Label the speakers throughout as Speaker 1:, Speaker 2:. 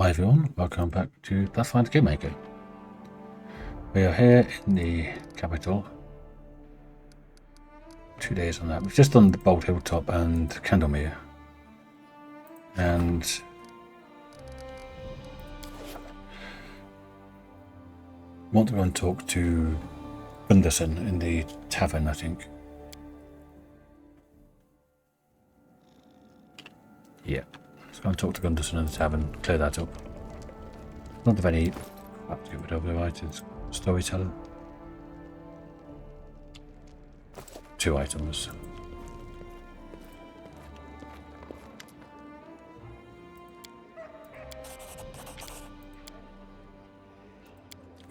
Speaker 1: Hi everyone, welcome back to Pathfinder Kingmaker. We are here in the capital. 2 days on that. We've just done the Bold Hilltop and Candlemere. And want to go and talk to Gunderson in the tavern, I think. Yeah. Let's go and talk to Gunderson in the tavern, clear that up. Don't have any crap to get rid of, right? It's storyteller. 2 items.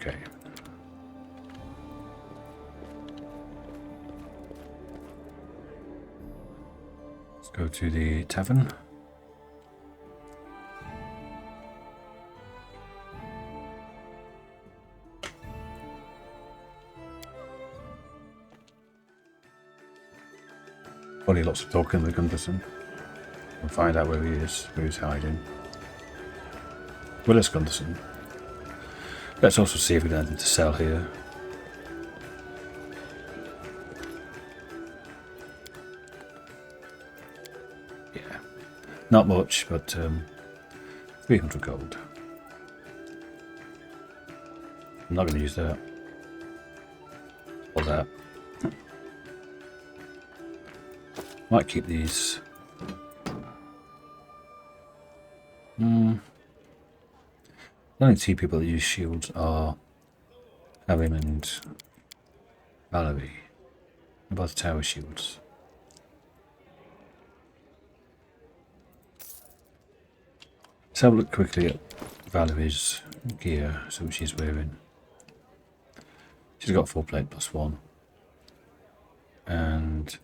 Speaker 1: Okay. Let's go to the tavern. Probably lots of talking with Gunderson. We'll find out where he is, where he's hiding. Willis Gunderson. Let's also see if we got anything to sell here. Yeah, not much, but 300 gold. I'm not going to use that. Or that. Might keep these. The only 2 people that use shields are Arim and Valerie. About the tower shields. Let's have a look quickly at Valerie's gear, see what she's wearing. She's got 4 plate plus 1. And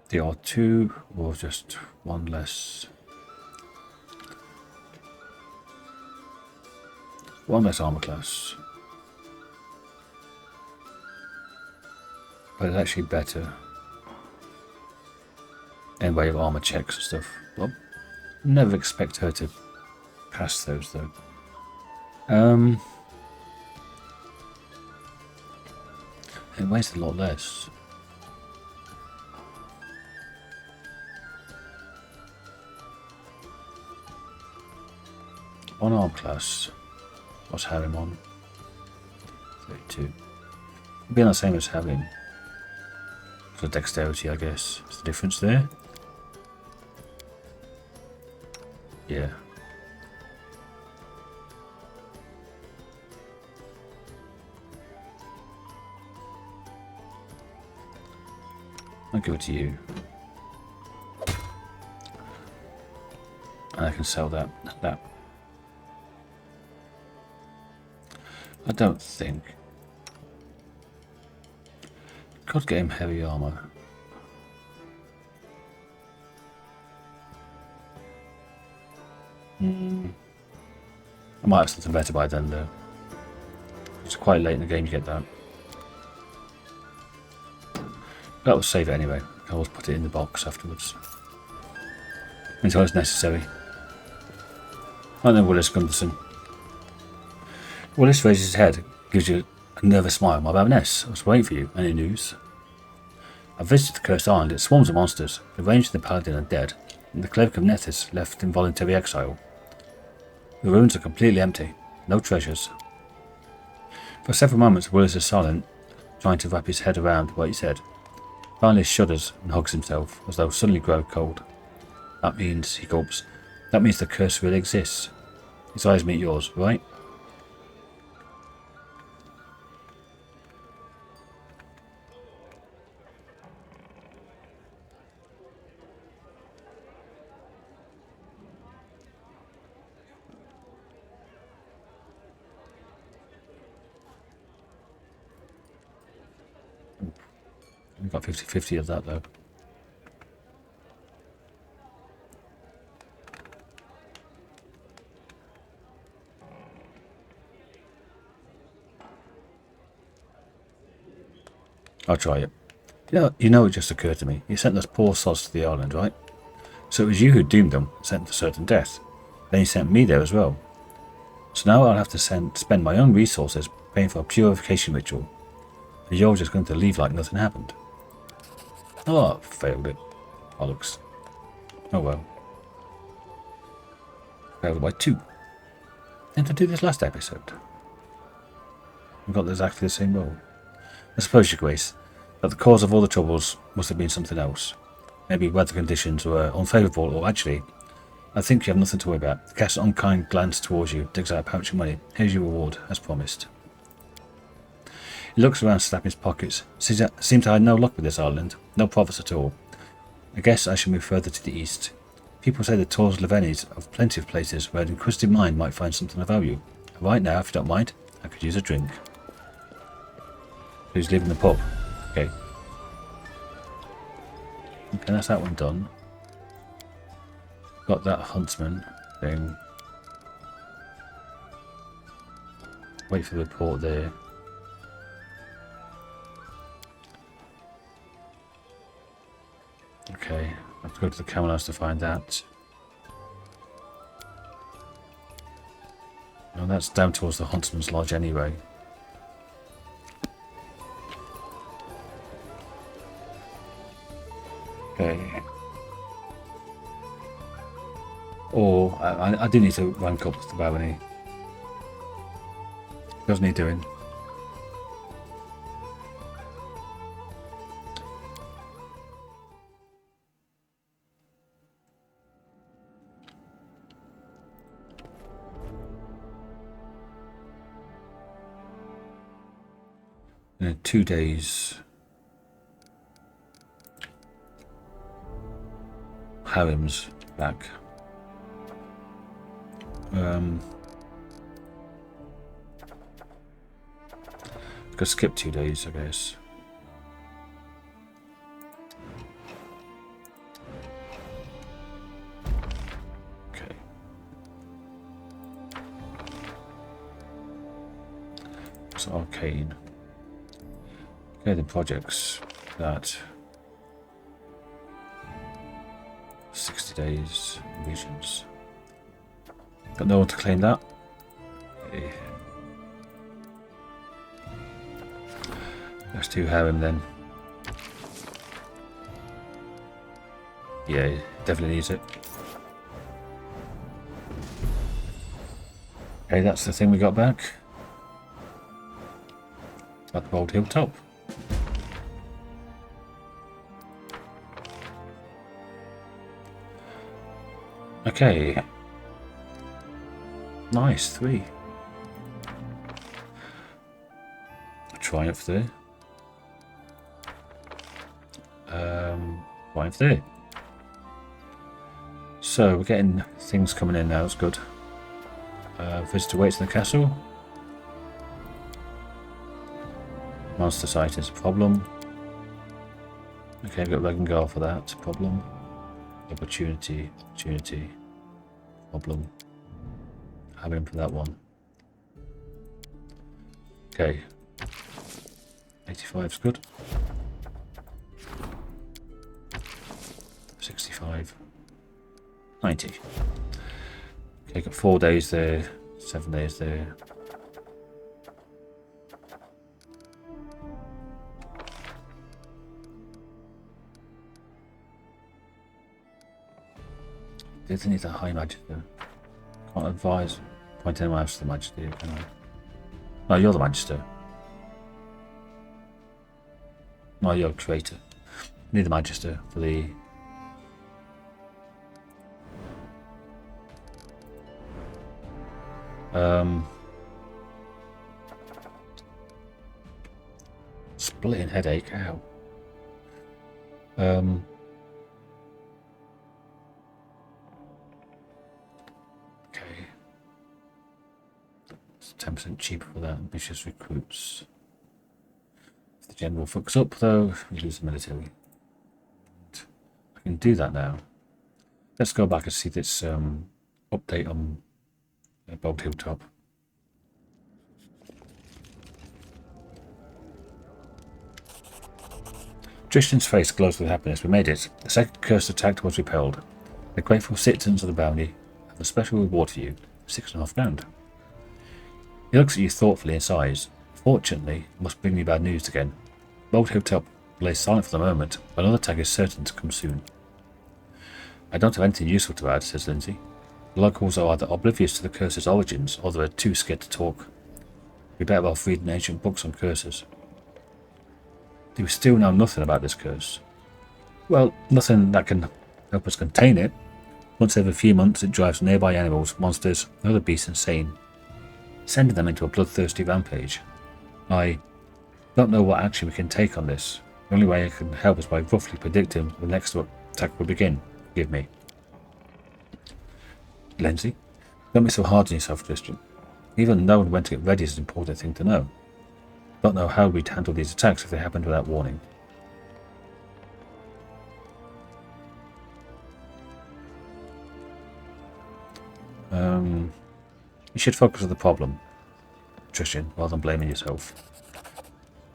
Speaker 1: the R2 or just 1 less. 1 less armor class. But it's actually better in way of armor checks and stuff. Well, never expect her to pass those though. It weighs a lot less. On arm class, what's Harim on? 32. Being the same as Harim. So dexterity, I guess. Is the difference there? Yeah. I'll give it to you. And I can sell that. I don't think. Could get him heavy armor. I might have something better by then though. It's quite late in the game to get that. But we'll save it anyway. I'll always put it in the box afterwards. Until it's necessary. And then Willis Gunderson. Willis raises his head, gives you a nervous smile. My baroness, I was waiting for you. Any news? I visited the cursed island. It swarms of monsters. The rangers and the paladin are dead, and the cleric of Nethys left in voluntary exile. The ruins are completely empty. No treasures. For several moments, Willis is silent, trying to wrap his head around what he said. Finally, he shudders and hugs himself, as though suddenly grown cold. That means, he gulps, that means the curse really exists. His eyes meet yours, right? We've got 50-50 of that though. I'll try it. You know, it just occurred to me. You sent those poor sods to the island, right? So it was you who doomed them, sent them to certain death. Then you sent me there as well. So now I'll have to spend my own resources paying for a purification ritual. And you're just going to leave like nothing happened. Oh, I failed it. Bollocks. Oh well. Failed by 2. Didn't I do this last episode? We got exactly the same role. I suppose, Your Grace, that the cause of all the troubles must have been something else. Maybe weather conditions were unfavourable, or actually, I think you have nothing to worry about. He casts an unkind glance towards you, digs out a pouch of money. Here's your reward, as promised. He looks around, slapping his pockets. Seems I had no luck with this island. No profits at all. I guess I shall move further to the east. People say the Tors Levenis have plenty of places where an inquisitive mind might find something of value. Right now, if you don't mind, I could use a drink. Who's leaving the pub? Okay. Okay, that's that one done. Got that huntsman thing. Wait for the report there. Okay, I have to go to the camel house to find that. Oh, that's down towards the huntsman's lodge anyway. Okay. Or I do need to rank up the barony. Doesn't need doing. In 2 days. Harem's back. Could skip 2 days, I guess. Okay. It's arcane. Okay, the projects that 60 days regions. Got no one to claim that. Okay. Let's do harem then. Yeah, definitely needs it. Okay, that's the thing we got back. At the old hilltop. Okay. Nice, 3. Triumph there. Triumph there. So we're getting things coming in now, it's good. Visitor waits in the castle. Monster sight is a problem. Okay, I've got Regengar for that. Problem. Opportunity. Problem. Have him for that one. Okay. 85 is good. 65. 90. Okay, got 4 days there. 7 days there. Doesn't need a high magister. Can't advise. Point anyone else to the magister, can I? No, you're the magister. No, you're a creator. Need the magister for the. Splitting headache. Ow. Okay. It's 10% cheaper for that. Ambitious recruits. If the general fucks up, though, we lose the military. I can do that now. Let's go back and see this update on Bold Hilltop. Tristian's face glows with happiness. We made it. The second cursed attack was repelled. The grateful citizens of the barony have a special reward for you, 6.5 grand. He looks at you thoughtfully and sighs. Fortunately, it must bring me bad news again. Old Hilltop lays silent for the moment, but another attack is certain to come soon. I don't have anything useful to add, says Lindsay. The locals are either oblivious to the curse's origins, or they're too scared to talk. We better off reading ancient books on curses. Do we still know nothing about this curse? Well, nothing that can help us contain it. Once every few months it drives nearby animals, monsters, and other beasts insane, sending them into a bloodthirsty rampage. I don't know what action we can take on this. The only way I can help is by roughly predicting when the next attack will begin. Forgive me. Lindsay, don't be so hard on yourself, Tristian. Even knowing when to get ready is an important thing to know. Don't know how we'd handle these attacks if they happened without warning. You should focus on the problem, Tristian, rather than blaming yourself.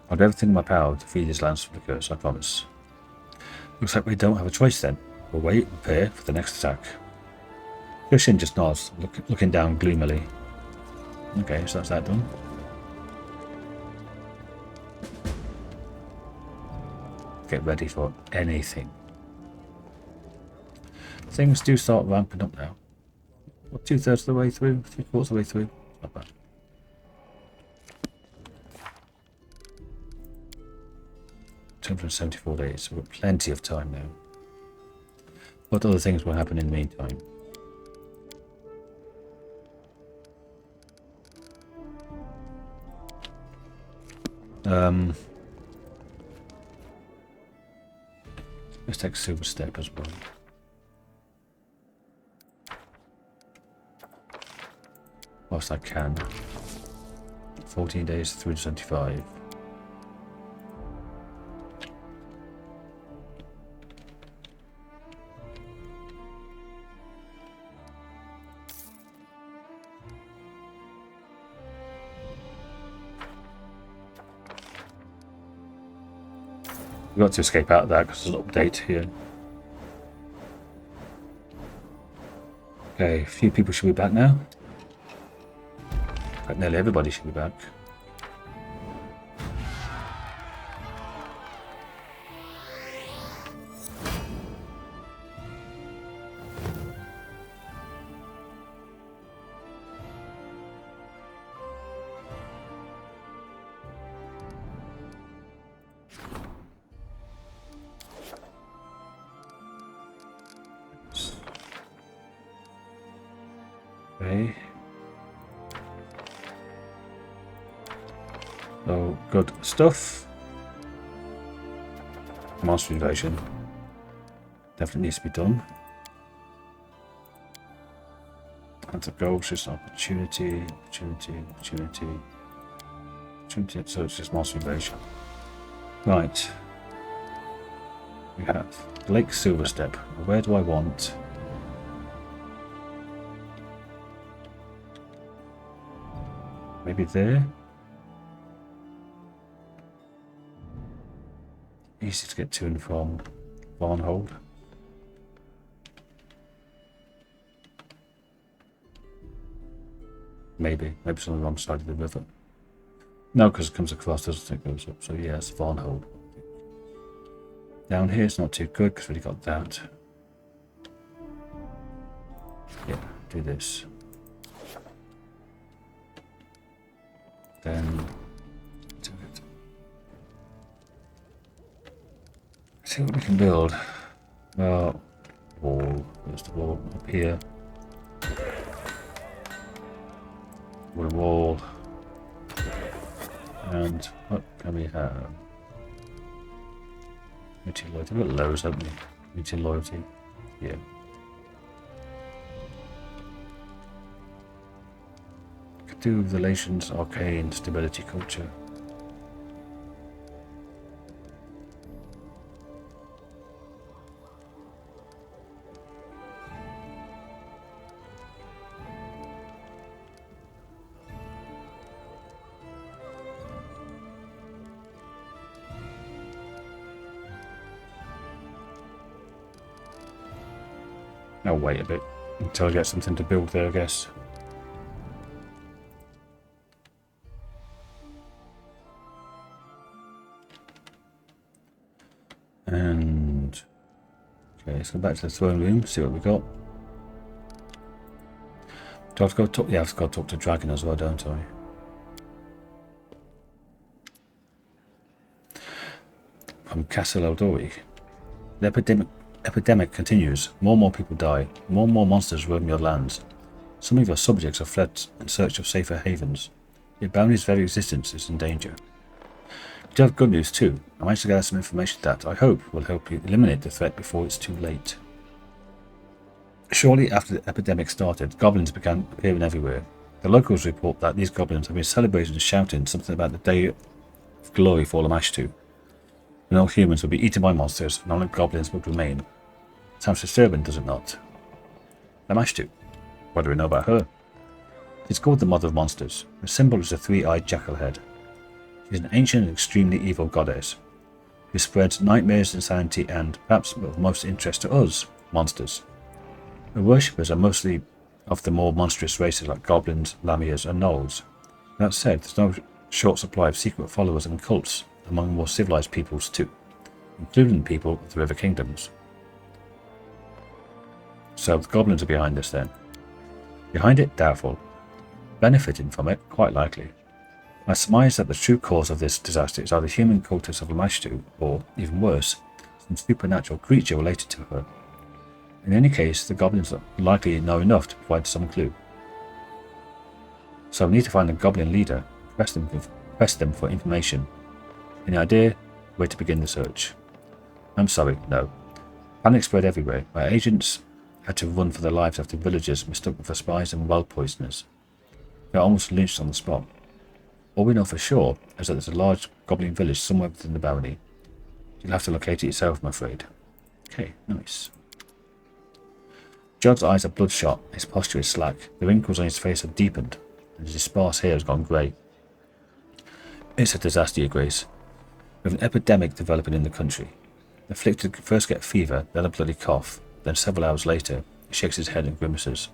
Speaker 1: I'll do everything in my power to free these lands from the curse, I promise. Looks like we don't have a choice then. We'll wait and prepare for the next attack. Tristian just nods, looking down gloomily. Okay, so that's that done. Get ready for anything. Things do start ramping up now. What, 2/3 of the way through? 3/4 of the way through? Not bad. $274 days, so we've got plenty of time now. What other things will happen in the meantime? Let's take Silver Step as well. Whilst I can. 14 days, 375. We've got to escape out of that because there's an update here. Okay, a few people should be back now. In fact, nearly everybody should be back. Okay. So, good stuff. Monster invasion. Definitely needs to be done. That's a goal, it's just opportunity. So it's just monster invasion. Right. We have Lake Silverstep. Where do I want? Maybe there? Easy to get to and from Barnhold. Maybe it's on the wrong side of the river. No, because it comes across, doesn't it? Goes up. So yeah, it's Barnhold. Down here it's not too good because we already got that. Yeah, do this. Then do it. See what we can build. Well, wall, first of all, up here. Wooden wall. And what can we have? Community loyalty. We've got lows, haven't we? Community loyalty. Yeah. Could do relations, arcane, stability, culture. I'll wait a bit until I get something to build there, I guess. And okay, let's go back to the throne room, see what we got. Do I have to go talk? Yeah, I've got to talk to Dragon as well, don't I? From Castle Eldori. The epidemic continues. More and more people die. More and more monsters roam your lands. Some of your subjects have fled in search of safer havens. Your bounty's very existence is in danger. We do have good news too. I managed to gather some information that, I hope, will help you eliminate the threat before it's too late. Shortly after the epidemic started, goblins began appearing everywhere. The locals report that these goblins have been celebrating and shouting something about the day of glory for Lamashtu. When all humans would be eaten by monsters and only goblins would remain. Sounds disturbing, does it not? Lamashtu. What do we know about her? She's called the Mother of Monsters. Her symbol is a three-eyed jackal head. She's an ancient and extremely evil goddess who spreads nightmares, insanity, and, perhaps of most interest to us, monsters. Her worshippers are mostly of the more monstrous races like goblins, lamias, and gnolls. That said, there's no short supply of secret followers and cults among more civilized peoples too, including the people of the River Kingdoms. So the goblins are behind this then. Behind it, doubtful. Benefiting from it, quite likely. I surmise that the true cause of this disaster is either human cultists of Lamashtu, or, even worse, some supernatural creature related to her. In any case, the goblins likely know enough to provide some clue. So we need to find a goblin leader, press them for information. Any idea where to begin the search? I'm sorry, no. Panic spread everywhere. My agents had to run for their lives after villagers mistook them for spies and well poisoners. They were almost lynched on the spot. All we know for sure is that there's a large goblin village somewhere within the barony. You'll have to locate it yourself, I'm afraid. Okay, nice. Jhod's eyes are bloodshot, his posture is slack, the wrinkles on his face have deepened, and his sparse hair has gone grey. It's a disaster, Your Grace. We have an epidemic developing in the country. The afflicted first get fever, then a bloody cough, then several hours later, he shakes his head and grimaces.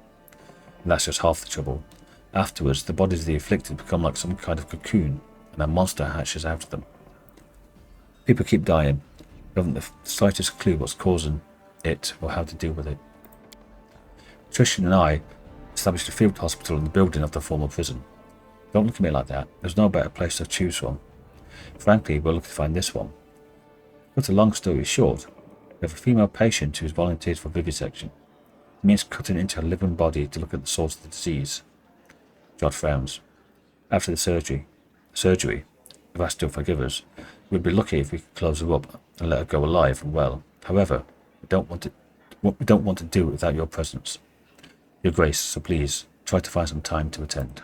Speaker 1: And that's just half the trouble. Afterwards, the bodies of the afflicted become like some kind of cocoon, and a monster hatches out of them. People keep dying. We haven't the slightest clue what's causing it or how to deal with it. Tristian and I established a field hospital in the building of the former prison. Don't look at me like that. There's no better place to choose from. Frankly, we're looking to find this one. Cut a long story short, we have a female patient who has volunteered for vivisection. It means cutting into her living body to look at the source of the disease. Jhod frowns. After the surgery, if I still forgive us, we'd be lucky if we could close her up and let her go alive and well. However, we don't want to do it without your presence. Your Grace, so please, try to find some time to attend.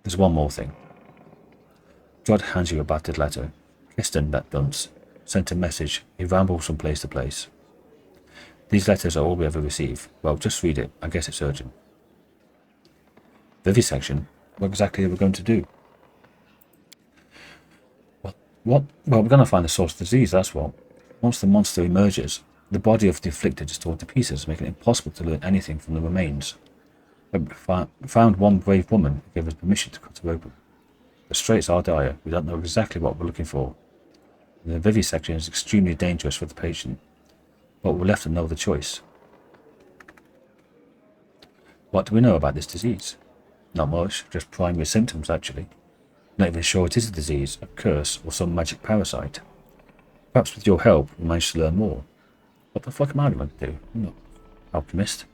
Speaker 1: There's one more thing. Jhod hands you a battered letter. Tristan, that dunce, sent a message. He rambles from place to place. These letters are all we ever receive. Well, just read it. I guess it's urgent. Vivisection? What exactly are we going to do? What? Well, we're going to find the source of the disease, that's what. Once the monster emerges, the body of the afflicted is torn to pieces, making it impossible to learn anything from the remains. We found one brave woman who gave us permission to cut her open. The straits are dire. We don't know exactly what we're looking for. The vivisection is extremely dangerous for the patient, but we're left with no other choice. What do we know about this disease? Not much, just primary symptoms actually. Not even sure it is a disease, a curse, or some magic parasite. Perhaps with your help we manage to learn more. What the fuck am I going to do? I'm not alchemist.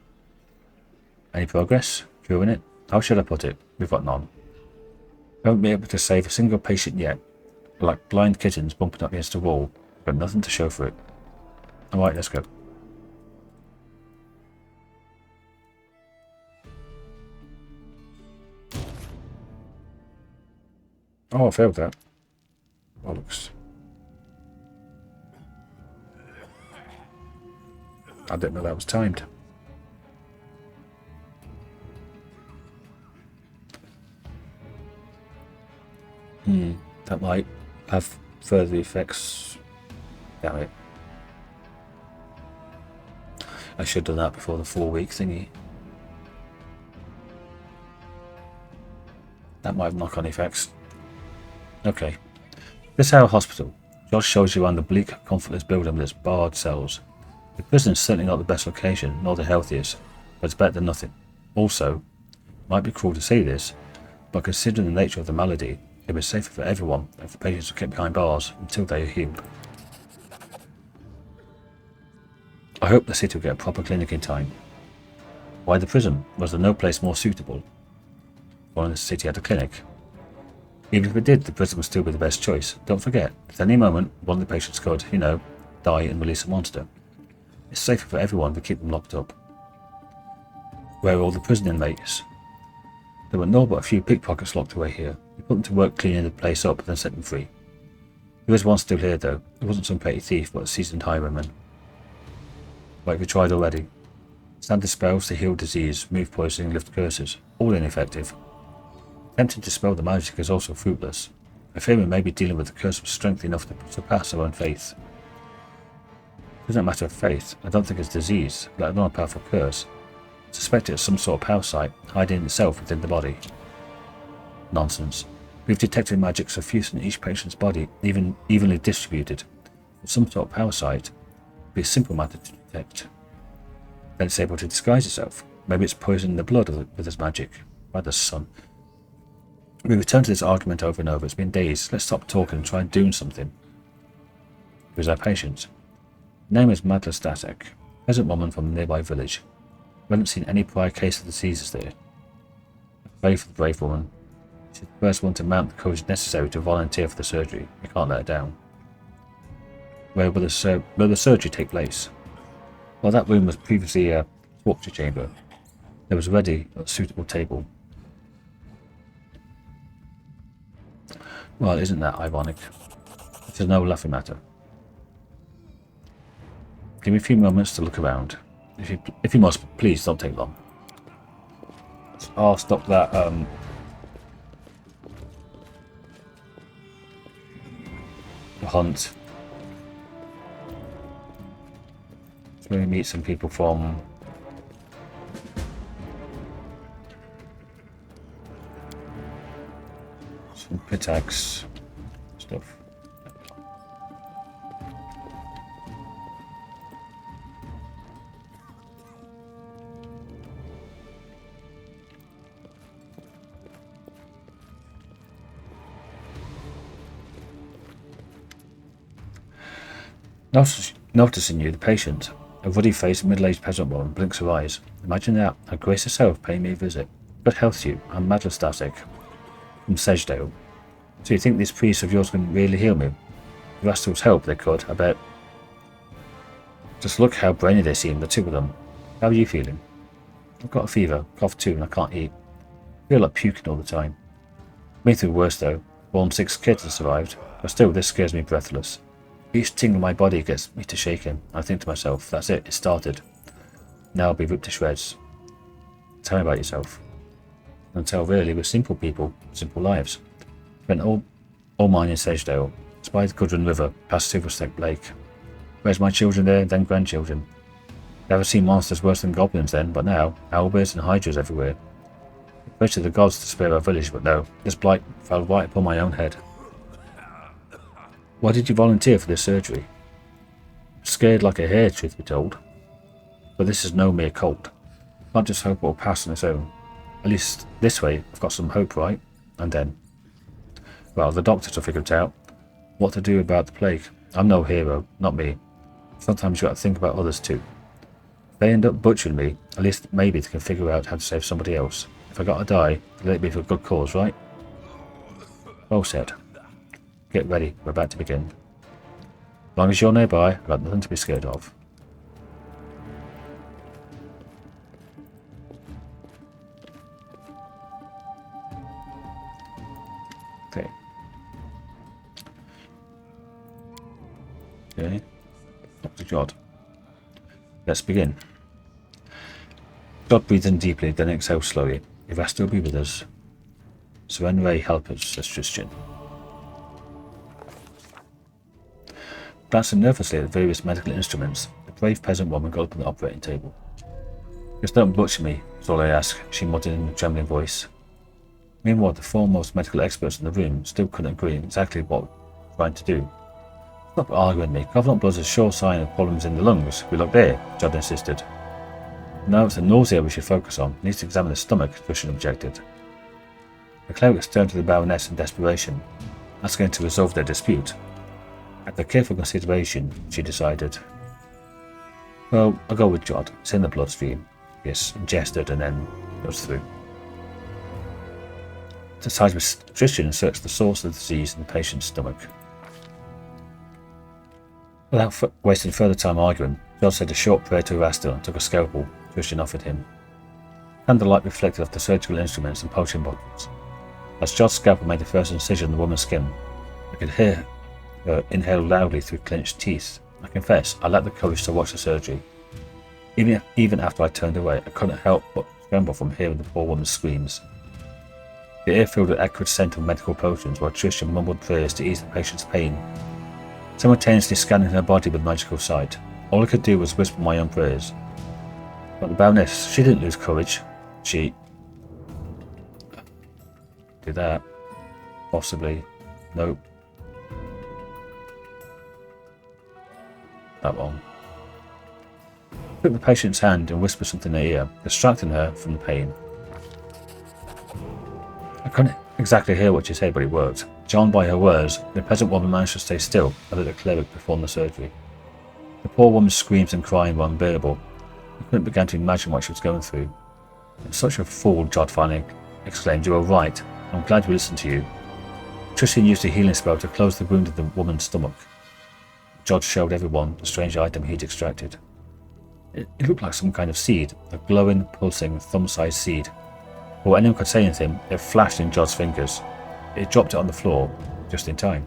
Speaker 1: Any progress? During it? How should I put it? We've got none. We haven't been able to save a single patient yet. We're like blind kittens bumping up against a wall. We've got nothing to show for it. Alright, let's go. Oh, I failed that. Bollocks. I didn't know that was timed. That might have further effects. Damn it. I should have done that before the 4-week thingy. That might have knock-on effects. Okay. This is our hospital. Jhod shows you around the bleak, comfortless building with its barred cells. The prison is certainly not the best location, nor the healthiest, but it's better than nothing. Also, it might be cruel to say this, but considering the nature of the malady, it was safer for everyone if the patients were kept behind bars until they are healed. I hope the city will get a proper clinic in time. Why the prison? Was there no place more suitable? If only the city had a clinic. Even if it did, the prison would still be the best choice. Don't forget, at any moment, one of the patients could, die and release a monster. It's safer for everyone to keep them locked up. Where are all the prison inmates? There were no but a few pickpockets locked away here. We put them to work cleaning the place up, then set them free. There is one still here, though. It wasn't some petty thief, but a seasoned highwayman. What have you tried already? Standard spells to heal disease, move poisoning, lift curses. All ineffective. Attempting to dispel the magic is also fruitless. I fear we may be dealing with a curse of strength enough to surpass our own faith. It isn't a matter of faith. I don't think it's disease, let alone a powerful curse. I suspect it's some sort of parasite hiding itself within the body. Nonsense. We've detected magic suffused in each patient's body, even evenly distributed. With some sort of parasite, it would be a simple matter to detect. Then it's able to disguise itself. Maybe it's poisoning the blood with its magic. By the sun. We return to this argument over and over. It's been days. Let's stop talking and try and do something. Who's our patient? Her name is Madla Statek, peasant woman from a nearby village. We haven't seen any prior case of diseases there. Pray for the brave woman. She's the first one to mount the courage necessary to volunteer for the surgery. We can't let her down. Where will the surgery take place? Well, that room was previously a torture chamber. There was already a suitable table. Well, isn't that ironic? This is no laughing matter. Give me a few moments to look around. If you must, please don't take long. I'll stop that hunt. So we meet some people from some Pitax stuff. Noticing you, the patient, a ruddy-faced, middle-aged peasant woman, blinks her eyes. Imagine that, her grace herself paying me a visit. Good health to you, I'm Madla Statek, from Sedgedale. So you think these priests of yours can really heal me? If you asked us help, they could, I bet. Just look how brainy they seem, the two of them. How are you feeling? I've got a fever, cough too, and I can't eat. I feel like puking all the time. Been through worse though. Born 6 kids and survived, but still this scares me breathless. Each tingle in my body gets me to shaking. I think to myself, that's it started. Now I'll be ripped to shreds. Tell me about yourself. Until really, we're simple people, simple lives. Spent all mine in Sedgedale, by the Gudrun River, past Silverstake Lake. Raised my children there, then grandchildren. Never seen monsters worse than goblins then, but now, owlbears and hydras everywhere. I prayed to the gods to spare our village, but no, this blight fell right upon my own head. Why did you volunteer for this surgery? Scared like a hare, truth be told. But this is no mere cold. Can't just hope it will pass on its own. At least this way, I've got some hope, right? And then, well, the doctors have figured out what to do about the plague. I'm no hero, not me. Sometimes you got to think about others too. If they end up butchering me, at least maybe they can figure out how to save somebody else. If I gotta die, let it be for a good cause, right? Well said. Get ready, we're about to begin. As long as you're nearby, I've got nothing to be scared of. Okay. Okay. Dr. Jhod. Let's begin. Jhod breathed in deeply, then exhaled slowly. If I still be with us. Serenray, help us, says Tristian. Glancing nervously at the various medical instruments, the brave peasant woman got up on the operating table. "Just don't butcher me," is all I ask, she muttered in a trembling voice. Meanwhile, the foremost medical experts in the room still couldn't agree on exactly what we were trying to do. "Stop arguing with me. Covenant blood's a sure sign of problems in the lungs. We look there," Jhod insisted. "No, it's the nausea we should focus on. We need to examine the stomach," Tristian objected. The clerics turned to the Baroness in desperation, asking her to resolve their dispute. After careful consideration, she decided, "Well, I'll go with Jhod. It's in the bloodstream." Yes, gestured and then goes through. To side with Tristian searched the source of the disease in the patient's stomach. Without wasting further time arguing, Jhod said a short prayer to Erastil and took a scalpel Tristian offered him. Candlelight reflected off the surgical instruments and potion bottles. As Jhod's scalpel made the first incision on the woman's skin, I could hear her inhale loudly through clenched teeth. I confess, I lacked the courage to watch the surgery. Even after I turned away, I couldn't help but tremble from hearing the poor woman's screams. The air filled with acrid scent of medical potions while Tristian mumbled prayers to ease the patient's pain, simultaneously scanning her body with magical sight. All I could do was whisper my own prayers. But the Baroness, she didn't lose courage. She... do that. Possibly. Nope. That one. Took the patient's hand and whispered something in her ear, distracting her from the pain. I couldn't exactly hear what she said, but it worked. Charmed by her words, the peasant woman managed to stay still and let the cleric perform the surgery. The poor woman's screams and crying were unbearable. I couldn't begin to imagine what she was going through. "I'm such a fool," Jhod finally exclaimed. "You were right. I'm glad we listened to you." Tristian used a healing spell to close the wound of the woman's stomach. Jhod showed everyone the strange item he'd extracted. It looked like some kind of seed, a glowing, pulsing, thumb-sized seed. Before anyone could say anything, it flashed in Jhod's fingers. It dropped it on the floor, just in time.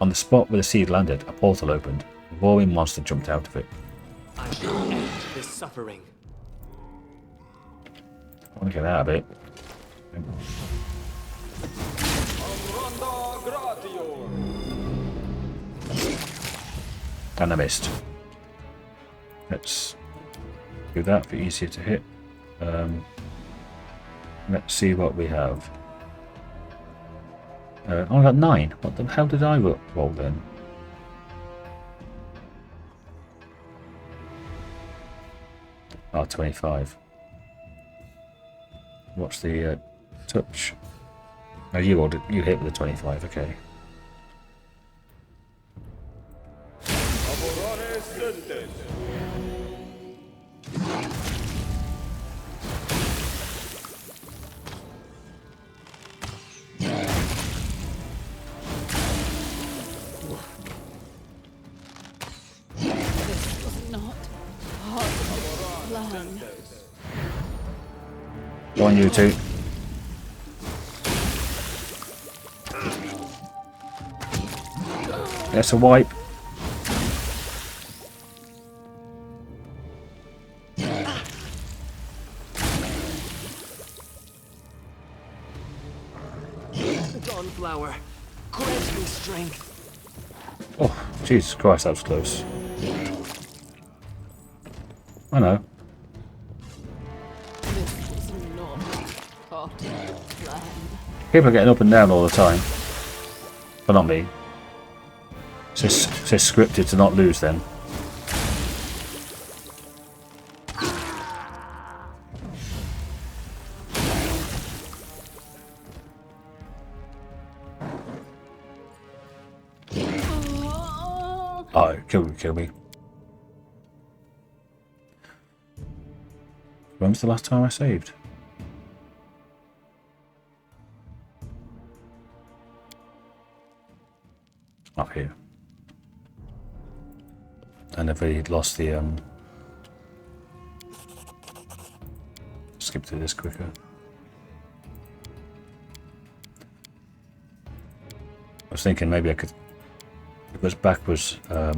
Speaker 1: On the spot where the seed landed, a portal opened. A roaring monster jumped out of it.
Speaker 2: "I shall end this suffering."
Speaker 1: I want to get out of it. And I missed. Let's do that for easier to hit. Let's see what we have. I got 9. What the hell did I roll then? Ah, 25. What's the touch? Oh, you hit with the 25, okay. Go on, you two. That's a wipe.
Speaker 2: Dawnflower, grant me strength.
Speaker 1: Oh, Jesus Christ, that was close. I know. People are getting up and down all the time. But not me. It says scripted to not lose then. Oh, kill me. When was the last time I saved? Up here. And I've already lost the skip through this quicker. I was thinking maybe I could, if it was backwards, if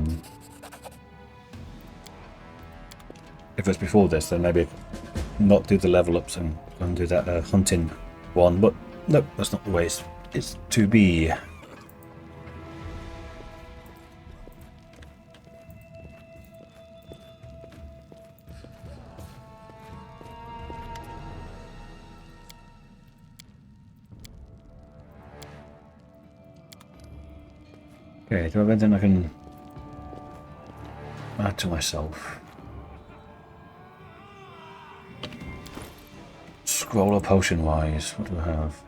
Speaker 1: it was before this, then maybe not do the level ups and do that hunting one, but nope, that's not the way it's to be. Okay, do I have anything I can add to myself? Scroll or potion wise, what do I have?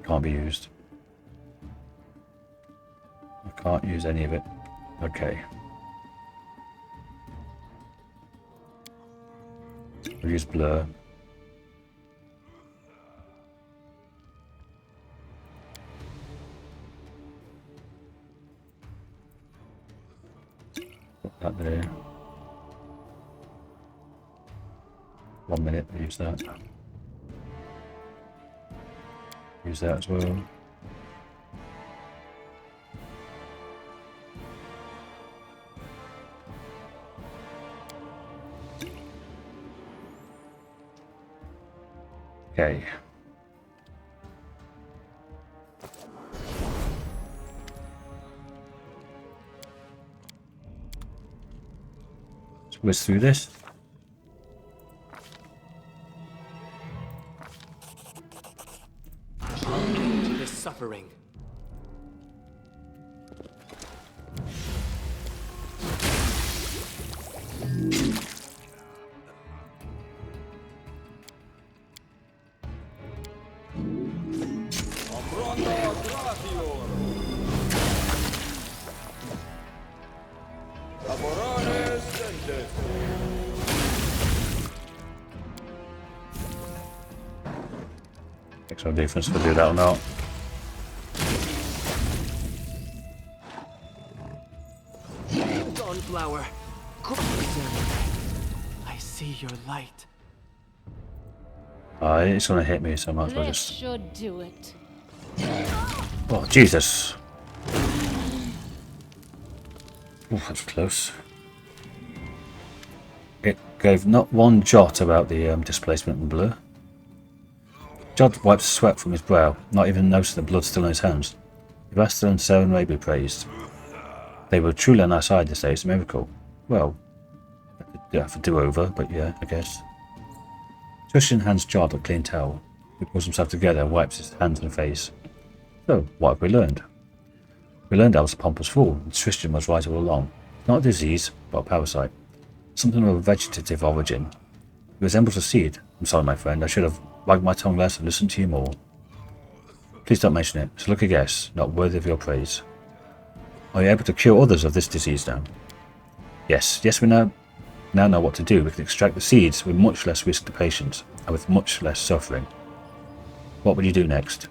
Speaker 1: Can't be used. I can't use any of it. Okay. We'll use blur. Put that there. 1 minute, use that. Use that as well. Okay. Let's whiz through this.
Speaker 2: To this suffering.
Speaker 1: Makes no difference if I do that or not.
Speaker 2: Dawnflower. I see your light.
Speaker 1: It's gonna hit me, so I might as well
Speaker 3: This
Speaker 1: just.
Speaker 3: should do it.
Speaker 1: Oh, Jesus! Oh, that's close. It gave not one jot about the displacement and blur. Jhod wipes sweat from his brow, not even noticing the blood still in his hands. Ivastel and Sarah may be praised. They were truly on our side this day, it's a miracle. Well, I have a do-over, but yeah, I guess. Tristian hands Jhod a clean towel. He pulls himself together and wipes his hands and face. So, what have we learned? We learned I was a pompous fool, and Tristian was right all along. Not a disease, but a parasite. Something of a vegetative origin. It resembles a seed. I'm sorry, my friend, I should have wagged my tongue less and listened to you more. Please don't mention it. It's a lucky guess, not worthy of your praise. Are you able to cure others of this disease now? Yes, we now know what to do. We can extract the seeds with much less risk to patients, and with much less suffering. What will you do next?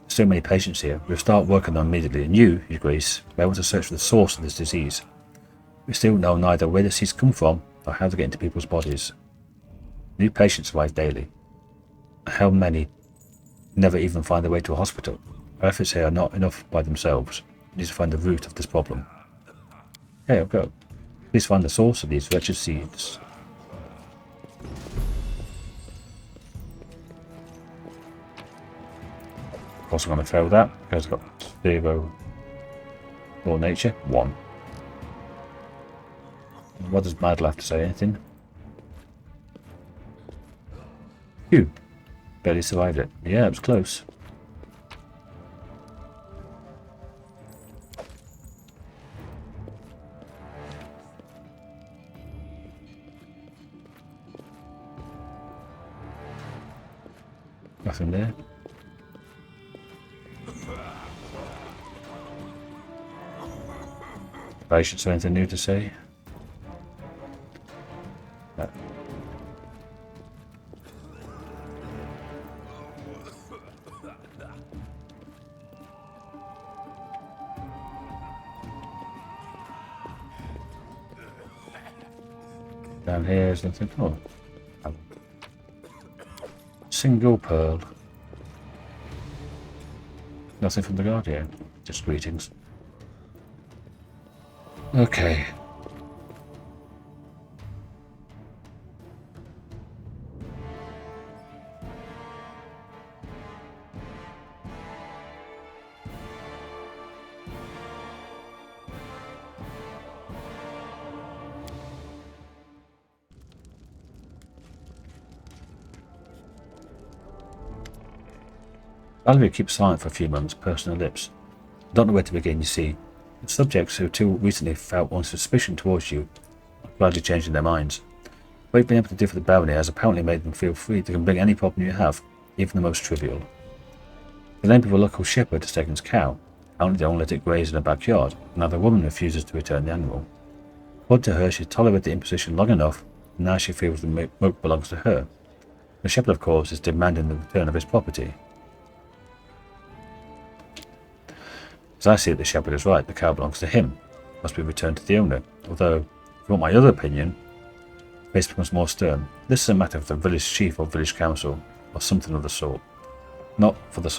Speaker 1: So many patients here. We'll start working on them immediately, and you, Your Grace, may want to search for the source of this disease. We still know neither where the seeds come from, or how they get into people's bodies. New patients arrive daily. How many never even find their way to a hospital? Our efforts here are not enough by themselves. We need to find the root of this problem. Okay, I'll go. Please find the source of these wretched seeds. Of course I'm going to fail that, because I've got 0 raw nature, 1. What does Madla have to say? Anything? Phew. Barely survived it. Yeah, it was close. Nothing there. Patience, anything new to say? No. Down here is nothing. Oh. Single pearl. Nothing from the Guardian. Just greetings. Okay. Valerie keeps silent for a few moments, pursing her lips. I don't know where to begin, you see. The subjects who till recently felt one suspicion towards you are gradually changing their minds. What you've been able to do for the barony has apparently made them feel free to bring any problem you have, even the most trivial. The name of a local shepherd has taken his cow. Apparently they won't let it graze in a backyard, and now the woman refuses to return the animal. According to her, she tolerated the imposition long enough, and now she feels the milk belongs to her. The shepherd, of course, is demanding the return of his property. As I see it, the shepherd is right. The cow belongs to him. It must be returned to the owner. Although, if you want my other opinion, the face becomes more stern. This is a matter for the village chief or village council, or something of the sort. Not for the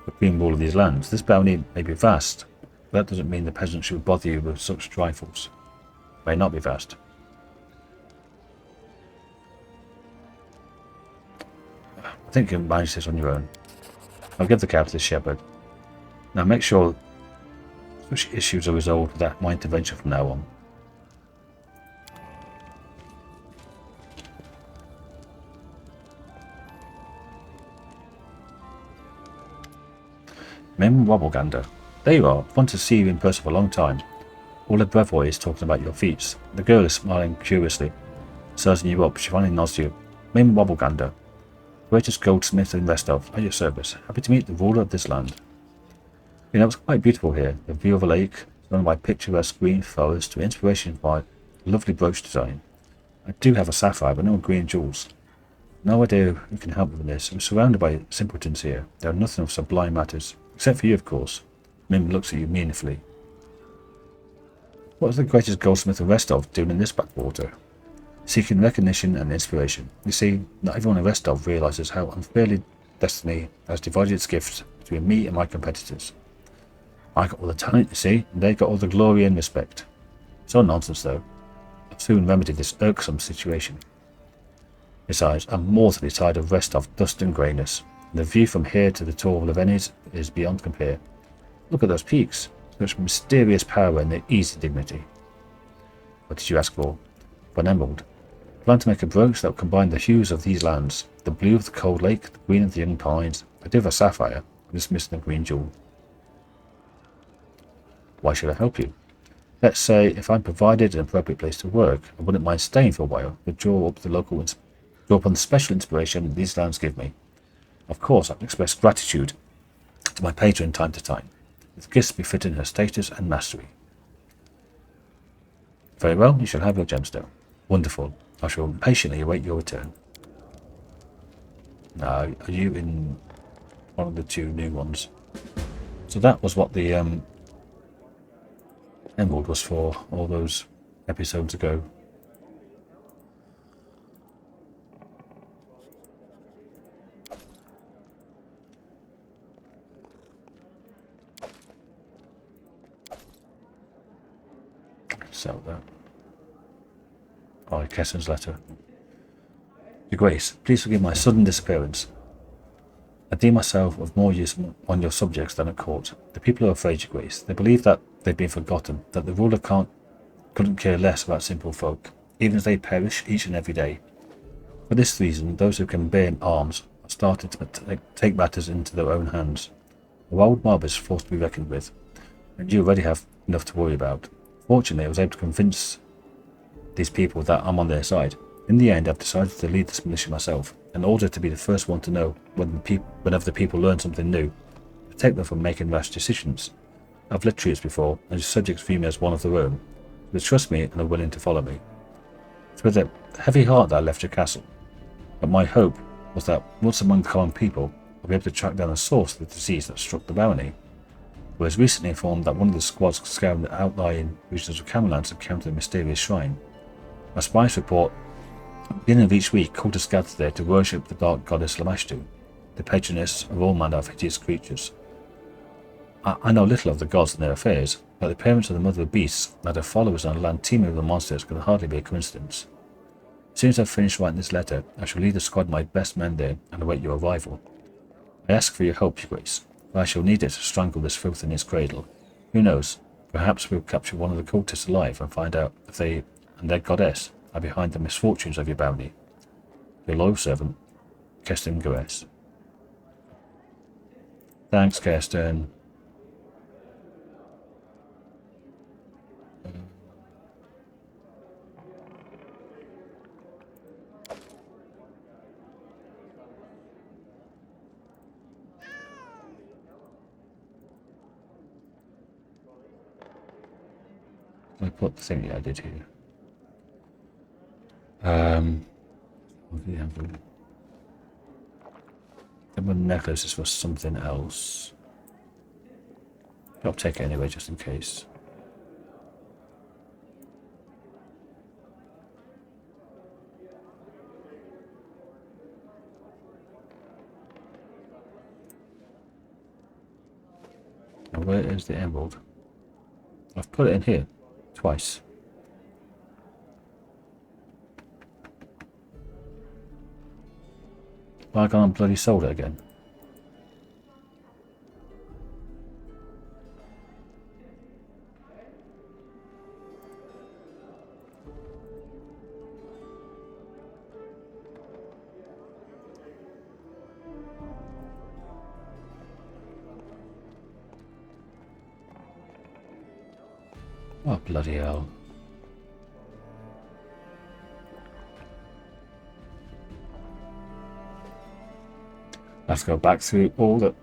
Speaker 1: supreme rule of these lands. This barony may be vast, but that doesn't mean the peasants should bother you with such trifles. It may not be vast. I think you can manage this on your own. I'll give the cow to the shepherd. Now make sure such issues are resolved without my intervention from now on. Mim Wobblegander. There you are. Want to see you in person for a long time. All the brevoy is talking about your feats. The girl is smiling curiously. Sizing you up, she finally nods to you. Mim Wobblegander, greatest goldsmith in Restov, at your service. Happy to meet the ruler of this land. You know, it's quite beautiful here. The view of a lake, surrounded by picturesque green forest, with inspiration by lovely brooch design. I do have a sapphire, but no green jewels. No idea who can help me with this. I'm surrounded by simpletons here. There are nothing of sublime matters. Except for you, of course. Mim looks at you meaningfully. What is the greatest goldsmith of Restov doing in this backwater? Seeking recognition and inspiration. You see, not everyone in Restov realizes how unfairly destiny has divided its gifts between me and my competitors. I got all the talent, you see, and they got all the glory and respect. It's all nonsense, though. I'll soon remedy this irksome situation. Besides, I'm mortally tired of Restov dust and greyness. The view from here to the Tor of Levenes is beyond compare. Look at those peaks, such mysterious power and their easy dignity. What did you ask for? For an emerald. I plan to make a brooch that will combine the hues of these lands, the blue of the cold lake, the green of the young pines. I do have a sapphire, I'm just missing a green jewel. Why should I help you? Let's say, if I'm provided an appropriate place to work, I wouldn't mind staying for a while to draw upon the special inspiration these lands give me. Of course, I can express gratitude to my patron time to time, with gifts befitting her status and mastery. Very well, you shall have your gemstone. Wonderful. I shall patiently await your return. Now, are you in one of the two new ones? So that was what the emerald was for all those episodes ago. Sell that. Oh, Kessen's letter. Your Grace, please forgive my sudden disappearance. I deem myself of more use on your subjects than at court. The people are afraid, Your Grace. They believe that they've been forgotten, that the ruler couldn't care less about simple folk, even as they perish each and every day. For this reason, those who can bear arms are starting to take matters into their own hands. A wild mob is forced to be reckoned with, and you already have enough to worry about. Fortunately, I was able to convince these people that I'm on their side. In the end, I've decided to lead this militia myself, in order to be the first one to know whenever the people learn something new, protect them from making rash decisions. I've led troops before, and your subjects view me as one of their own. They trust me and are willing to follow me. It's with a heavy heart that I left your castle, but my hope was that once among the common people, I'll be able to track down the source of the disease that struck the barony. I was recently informed that one of the squads scouring the outlying regions of Camelot had encountered a mysterious shrine. My spies report at the beginning of each week, cultists gather there to worship the dark goddess Lamashtu, the patroness of all manner of hideous creatures. I know little of the gods and their affairs, but the appearance of the mother of beasts and her followers on a land teeming with the monsters could hardly be a coincidence. As soon as I've finished writing this letter, I shall lead a squad of my best men there and await your arrival. I ask for your help, Your Grace, for I shall need it to strangle this filth in its cradle. Who knows, perhaps we'll capture one of the cultists alive and find out if they and their goddess are behind the misfortunes of your barony. Your loyal servant, Keston Goes. Thanks, Kirsten. I put the thing I did here. What do you have? The necklace is for something else. I'll take it anyway, just in case. Now, where is the emerald? I've put it in here twice. Why can't I bloody sold it again? Oh, bloody hell. I have to go back through all the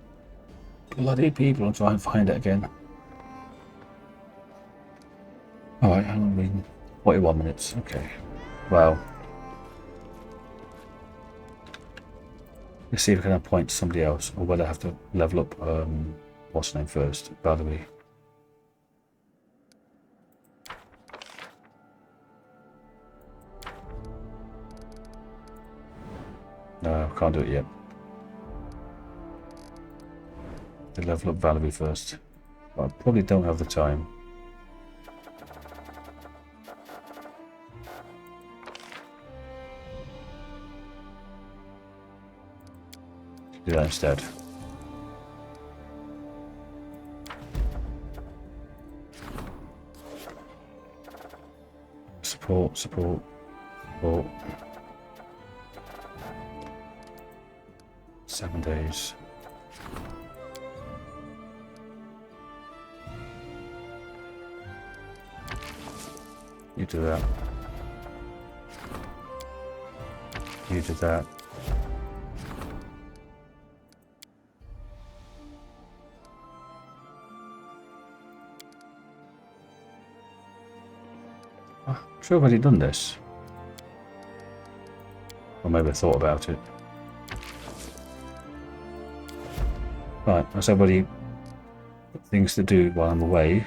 Speaker 1: bloody people and try and find it again. Alright, how long are we? 41 minutes. Okay. Well. Let's see if we can appoint somebody else, or whether I have to level up, what's her name first? Barony. No, can't do it yet. To level up Valerie first. But I probably don't have the time. Do that instead. Support, support, support. 7 days. You do that. You do that. I'm sure I've already done this. Or maybe I thought about it. Right, that's everybody got things to do while I'm away.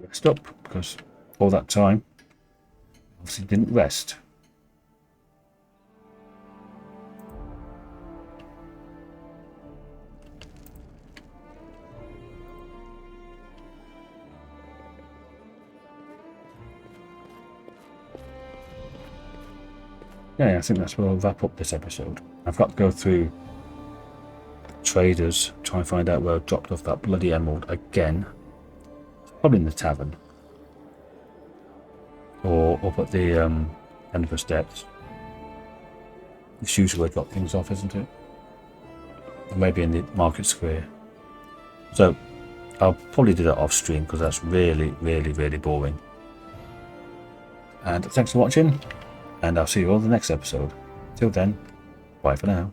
Speaker 1: Rest up, because all that time obviously didn't rest. Yeah, I think that's where I'll wrap up this episode. I've got to go through traders, try and find out where I dropped off that bloody emerald again. Probably in the tavern. Or up at the end of the steps. It's usually where I drop things off, isn't it? Or maybe in the market square. So, I'll probably do that off stream because that's really, really, really boring. And thanks for watching. And I'll see you all in the next episode. Till then, bye for now.